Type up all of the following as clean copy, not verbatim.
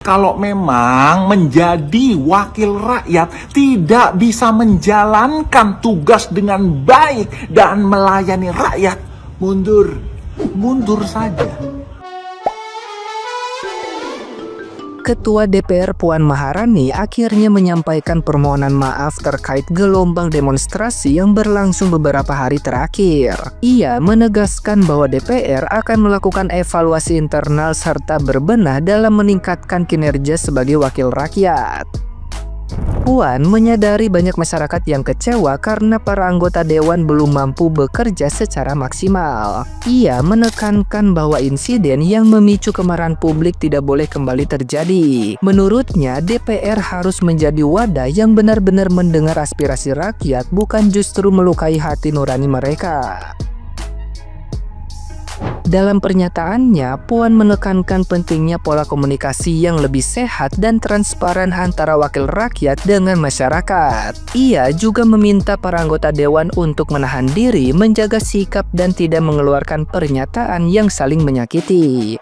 Kalau memang menjadi wakil rakyat tidak bisa menjalankan tugas dengan baik dan melayani rakyat, mundur saja. Ketua DPR Puan Maharani akhirnya menyampaikan permohonan maaf terkait gelombang demonstrasi yang berlangsung beberapa hari terakhir. Ia menegaskan bahwa DPR akan melakukan evaluasi internal serta berbenah dalam meningkatkan kinerja sebagai wakil rakyat. Puan menyadari banyak masyarakat yang kecewa karena para anggota dewan belum mampu bekerja secara maksimal. Ia menekankan bahwa insiden yang memicu kemarahan publik tidak boleh kembali terjadi. Menurutnya, DPR harus menjadi wadah yang benar-benar mendengar aspirasi rakyat, bukan justru melukai hati nurani mereka. Dalam pernyataannya, Puan menekankan pentingnya pola komunikasi yang lebih sehat dan transparan antara wakil rakyat dengan masyarakat. Ia juga meminta para anggota dewan untuk menahan diri, menjaga sikap, dan tidak mengeluarkan pernyataan yang saling menyakiti.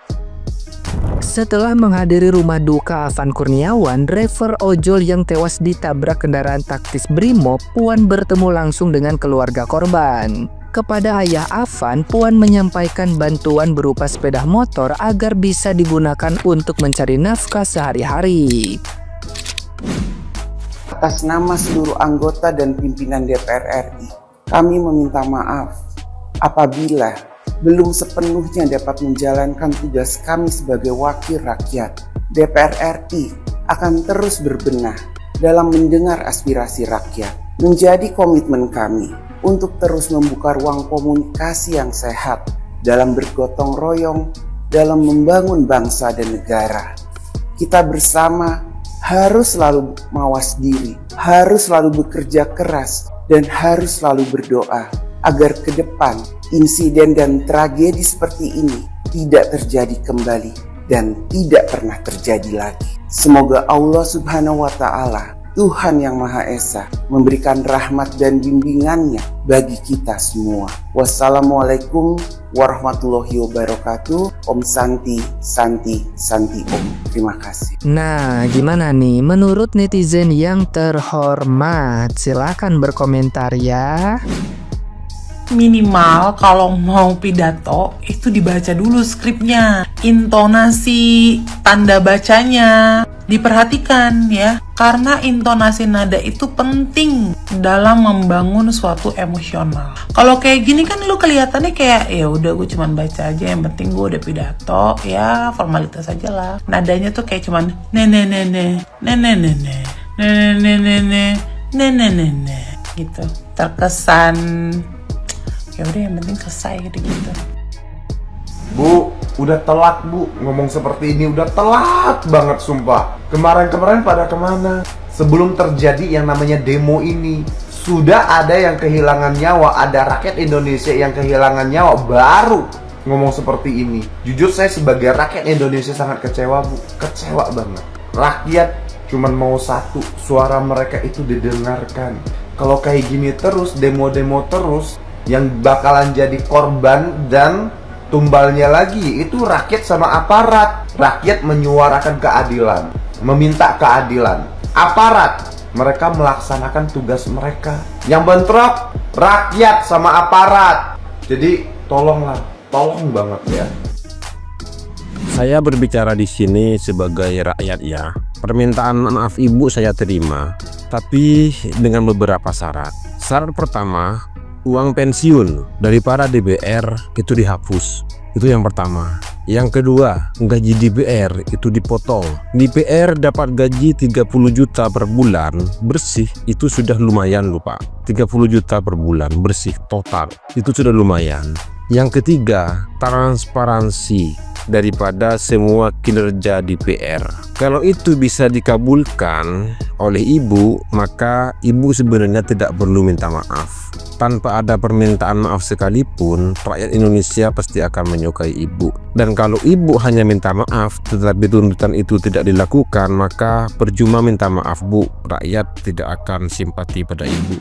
Setelah menghadiri rumah duka Afan Kurniawan, driver ojol yang tewas ditabrak kendaraan taktis Brimob, Puan bertemu langsung dengan keluarga korban. Kepada ayah Afan, Puan menyampaikan bantuan berupa sepeda motor agar bisa digunakan untuk mencari nafkah sehari-hari. Atas nama seluruh anggota dan pimpinan DPR RI, kami meminta maaf apabila belum sepenuhnya dapat menjalankan tugas kami sebagai wakil rakyat. DPR RI akan terus berbenah dalam mendengar aspirasi rakyat. Menjadi komitmen kami untuk terus membuka ruang komunikasi yang sehat dalam bergotong royong dalam membangun bangsa dan negara. Kita bersama harus selalu mawas diri, harus selalu bekerja keras, dan harus selalu berdoa agar ke depan insiden dan tragedi seperti ini tidak terjadi kembali dan tidak pernah terjadi lagi. Semoga Allah Subhanahu wa Ta'ala, Tuhan yang Maha Esa, memberikan rahmat dan bimbingannya bagi kita semua. Wassalamualaikum warahmatullahi wabarakatuh. Om Santi, Santi, Santi Om. Terima kasih. Nah, gimana nih menurut netizen yang terhormat? Silakan berkomentar ya. Minimal kalau mau pidato itu dibaca dulu skripnya, intonasi, tanda bacanya diperhatikan ya, karena intonasi nada itu penting dalam membangun suatu emosional. Kalau kayak gini kan lu kelihatannya kayak ya udah gue cuman baca aja, yang penting gue udah pidato ya, formalitas aja lah. Nadanya tuh kayak cuman gitu, terkesan ya udah yang penting selesai gitu. Bu, udah telat bu, ngomong seperti ini udah telat banget sumpah. Kemarin pada kemana? Sebelum terjadi yang namanya demo ini, sudah ada yang kehilangan nyawa, ada rakyat Indonesia yang kehilangan nyawa, baru ngomong seperti ini. Jujur saya sebagai rakyat Indonesia sangat kecewa bu, kecewa banget. Rakyat cuman mau satu, suara mereka itu didengarkan. Kalau kayak gini terus, demo-demo terus, yang bakalan jadi korban dan tumbalnya lagi itu rakyat sama aparat. Rakyat menyuarakan keadilan, meminta keadilan. Aparat, mereka melaksanakan tugas mereka. Yang bentrok rakyat sama aparat. Jadi tolonglah, tolong banget ya. Saya berbicara di sini sebagai rakyat ya. Permintaan maaf ibu saya terima, tapi dengan beberapa syarat. Syarat pertama, uang pensiun dari para DPR itu dihapus. Itu yang pertama. Yang kedua, gaji DPR itu dipotong. DPR dapat gaji 30 juta per bulan bersih, itu sudah lumayan lupa. 30 juta per bulan bersih total, itu sudah lumayan. Yang ketiga, transparansi daripada semua kinerja DPR. Kalau itu bisa dikabulkan oleh ibu, maka ibu sebenarnya tidak perlu minta maaf. Tanpa ada permintaan maaf sekalipun, rakyat Indonesia pasti akan menyukai ibu. Dan kalau ibu hanya minta maaf tetapi tuntutan itu tidak dilakukan, maka percuma minta maaf bu, rakyat tidak akan simpati pada ibu.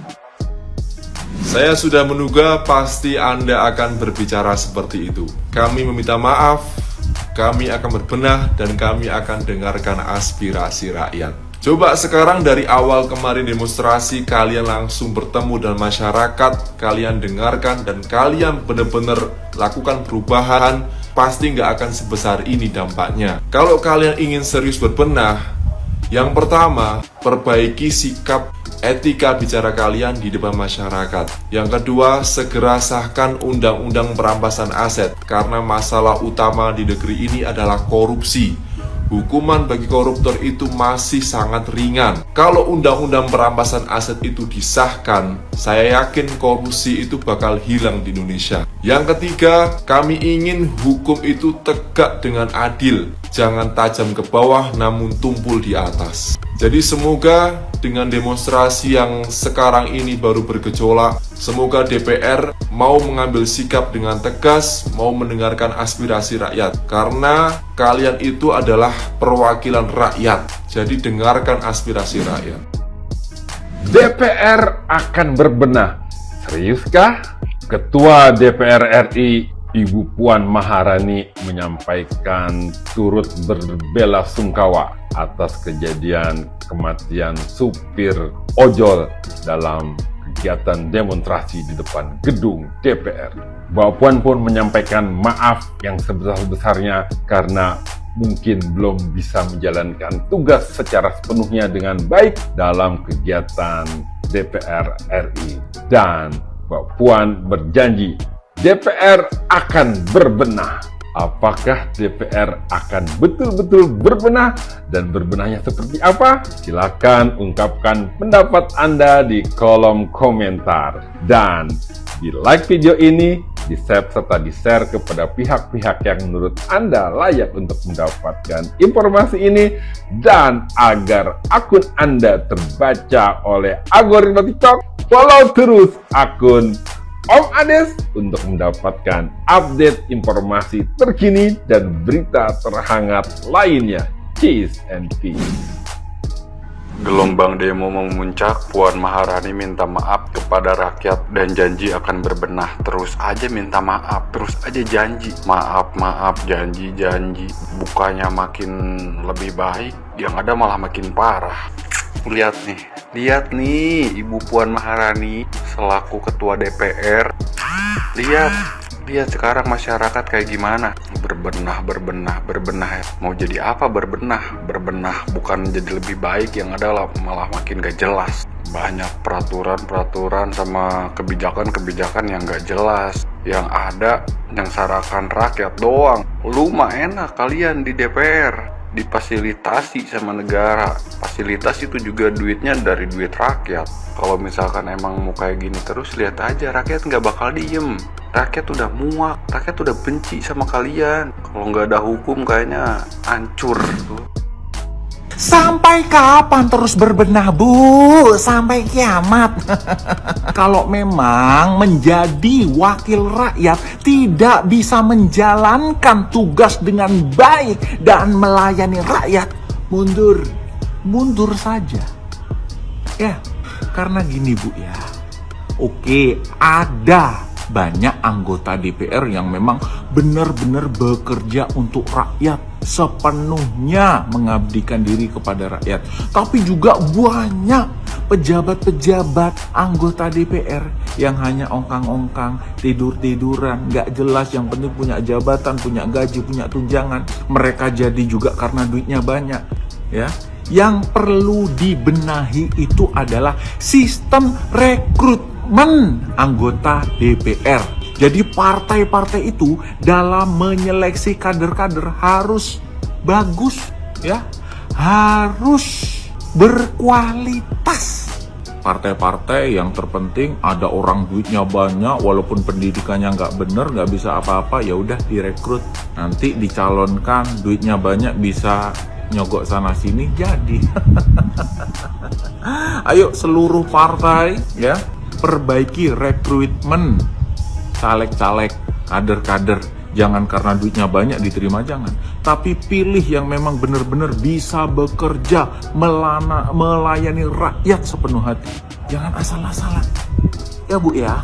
Saya sudah menduga pasti Anda akan berbicara seperti itu. Kami meminta maaf kami akan berbenah dan kami akan dengarkan aspirasi rakyat. Coba sekarang dari awal kemarin demonstrasi, kalian langsung bertemu dengan masyarakat, kalian dengarkan dan kalian benar-benar lakukan perubahan, pasti nggak akan sebesar ini dampaknya. Kalau kalian ingin serius berbenah, yang pertama, perbaiki sikap etika bicara kalian di depan masyarakat. Yang kedua, segera sahkan undang-undang perampasan aset, karena masalah utama di negeri ini adalah korupsi. Hukuman bagi koruptor itu masih sangat ringan. Kalau undang-undang perampasan aset itu disahkan, saya yakin korupsi itu bakal hilang di Indonesia. Yang ketiga, kami ingin hukum itu tegak dengan adil. Jangan tajam ke bawah namun tumpul di atas. Jadi semoga dengan demonstrasi yang sekarang ini baru bergejolak, semoga DPR mau mengambil sikap dengan tegas, mau mendengarkan aspirasi rakyat. Karena kalian itu adalah perwakilan rakyat, jadi dengarkan aspirasi rakyat. DPR akan berbenah. Seriuskah? Ketua DPR RI Ibu Puan Maharani menyampaikan turut berbela-sungkawa atas kejadian kematian supir ojol dalam kegiatan demonstrasi di depan gedung DPR. Mbak Puan pun menyampaikan maaf yang sebesar-besarnya karena mungkin belum bisa menjalankan tugas secara sepenuhnya dengan baik dalam kegiatan DPR RI. Dan Mbak Puan berjanji DPR akan berbenah. Apakah DPR akan betul-betul berbenah dan berbenahnya seperti apa? Silakan ungkapkan pendapat Anda di kolom komentar. Dan di like video ini, di-save serta di-share kepada pihak-pihak yang menurut Anda layak untuk mendapatkan informasi ini, dan agar akun Anda terbaca oleh algoritma TikTok, follow terus akun Om Ades untuk mendapatkan update informasi terkini dan berita terhangat lainnya. Cheese and peace. Gelombang demo memuncak, Puan Maharani minta maaf kepada rakyat dan janji akan berbenah. Terus aja minta maaf, terus aja janji. Maaf, janji. Bukannya makin lebih baik, yang ada malah makin parah. Lihat nih Ibu Puan Maharani selaku ketua DPR. Lihat sekarang masyarakat kayak gimana. Berbenah ya. Mau jadi apa berbenah? Berbenah bukan jadi lebih baik, yang ada malah makin gak jelas. Banyak peraturan sama kebijakan yang gak jelas. Yang ada yang sarakan rakyat doang. Lu mah enak kalian di DPR, difasilitasi sama negara. Fasilitas itu juga duitnya dari duit rakyat. Kalau misalkan emang mau kayak gini terus, lihat aja rakyat nggak bakal diem. Rakyat udah muak, rakyat udah benci sama kalian. Kalau nggak ada hukum kayaknya hancur tuh. Sampai kapan terus berbenah, Bu? Sampai kiamat. Kalau memang menjadi wakil rakyat tidak bisa menjalankan tugas dengan baik dan melayani rakyat, mundur saja. Ya, karena gini, Bu ya. Oke, ada banyak anggota DPR yang memang benar-benar bekerja untuk rakyat, sepenuhnya mengabdikan diri kepada rakyat. Tapi juga banyak pejabat-pejabat anggota DPR yang hanya ongkang-ongkang, tidur-tiduran, gak jelas, yang penting punya jabatan, punya gaji, punya tunjangan. Mereka jadi juga karena duitnya banyak, ya. Yang perlu dibenahi itu adalah sistem rekrutmen anggota DPR. Jadi partai-partai itu dalam menyeleksi kader-kader harus bagus, ya, harus berkualitas. Partai-partai yang terpenting ada orang duitnya banyak, walaupun pendidikannya nggak bener, nggak bisa apa-apa, ya udah direkrut, nanti dicalonkan, duitnya banyak, bisa nyogok sana sini, jadi. Ayo seluruh partai, ya, perbaiki rekrutmen caleg-caleg, kader-kader. Jangan karena duitnya banyak diterima, jangan. Tapi pilih yang memang benar-benar bisa bekerja, melayani rakyat sepenuh hati. Jangan asal-asalan. Ya, Bu ya.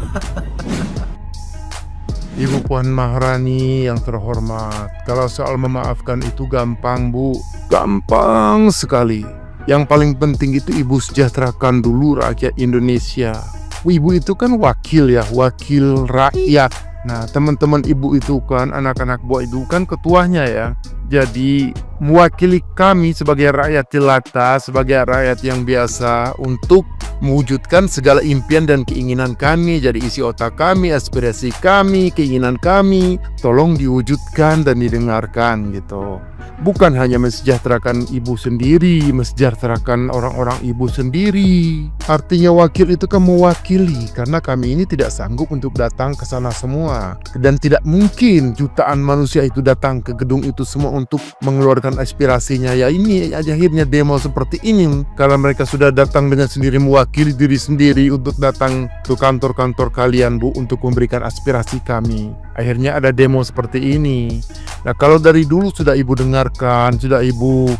Ibu Puan Maharani yang terhormat, kalau soal memaafkan itu gampang Bu, gampang sekali. Yang paling penting itu Ibu sejahterakan dulu rakyat Indonesia. Ibu itu kan wakil ya, wakil rakyat. Nah teman-teman Ibu itu kan, anak-anak buah Ibu kan ketuanya ya. Jadi mewakili kami sebagai rakyat jelata, sebagai rakyat yang biasa untuk mewujudkan segala impian dan keinginan kami. Jadi isi otak kami, aspirasi kami, keinginan kami tolong diwujudkan dan didengarkan gitu. Bukan hanya mensejahterakan Ibu sendiri, mensejahterakan orang-orang Ibu sendiri. Artinya wakil itu kan mewakili, karena kami ini tidak sanggup untuk datang ke sana semua. Dan tidak mungkin jutaan manusia itu datang ke gedung itu semua untuk mengeluarkan aspirasinya. Ya ini akhirnya demo seperti ini, karena mereka sudah datang dengan sendiri mewakili diri sendiri untuk datang ke kantor-kantor kalian Bu, untuk memberikan aspirasi kami. Akhirnya ada demo seperti ini. Nah kalau dari dulu sudah Ibu dengarkan, sudah Ibu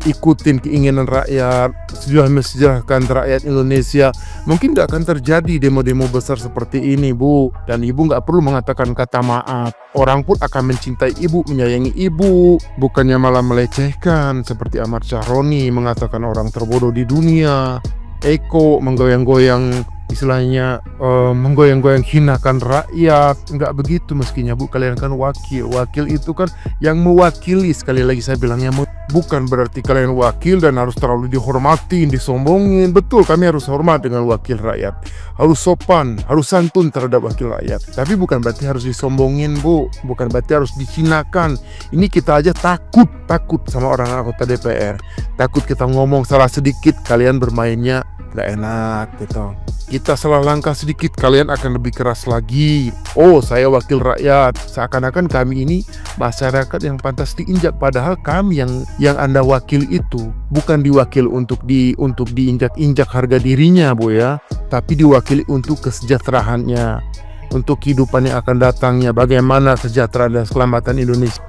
ikutin keinginan rakyat, sudah mensejahterakan rakyat Indonesia, mungkin gak akan terjadi demo-demo besar seperti ini Bu. Dan Ibu gak perlu mengatakan kata maaf. Orang pun akan mencintai Ibu, menyayangi Ibu, bukannya malah melecehkan seperti Ahmad Syahroni mengatakan orang terbodoh di dunia. Eko menggoyang-goyang, istilahnya menggoyang-goyang hinakan rakyat. Enggak begitu mestinya Bu, kalian kan wakil. Wakil itu kan yang mewakili, sekali lagi saya bilangnya, bukan berarti kalian wakil dan harus terlalu dihormatin, disombongin. Betul, kami harus hormat dengan wakil rakyat, harus sopan, harus santun terhadap wakil rakyat. Tapi bukan berarti harus disombongin Bu, bukan berarti harus dihinakan. Ini kita aja takut sama orang anggota DPR. Takut kita ngomong salah sedikit, kalian bermainnya gak enak gitu. Kita salah langkah sedikit, kalian akan lebih keras lagi. Oh, saya wakil rakyat. Seakan-akan kami ini masyarakat yang pantas diinjak, padahal kami yang Anda wakil itu bukan diwakil untuk diinjak-injak harga dirinya Bu ya, tapi diwakili untuk kesejahteraannya, untuk kehidupan yang akan datangnya, bagaimana kesejahteraan dan keselamatan Indonesia.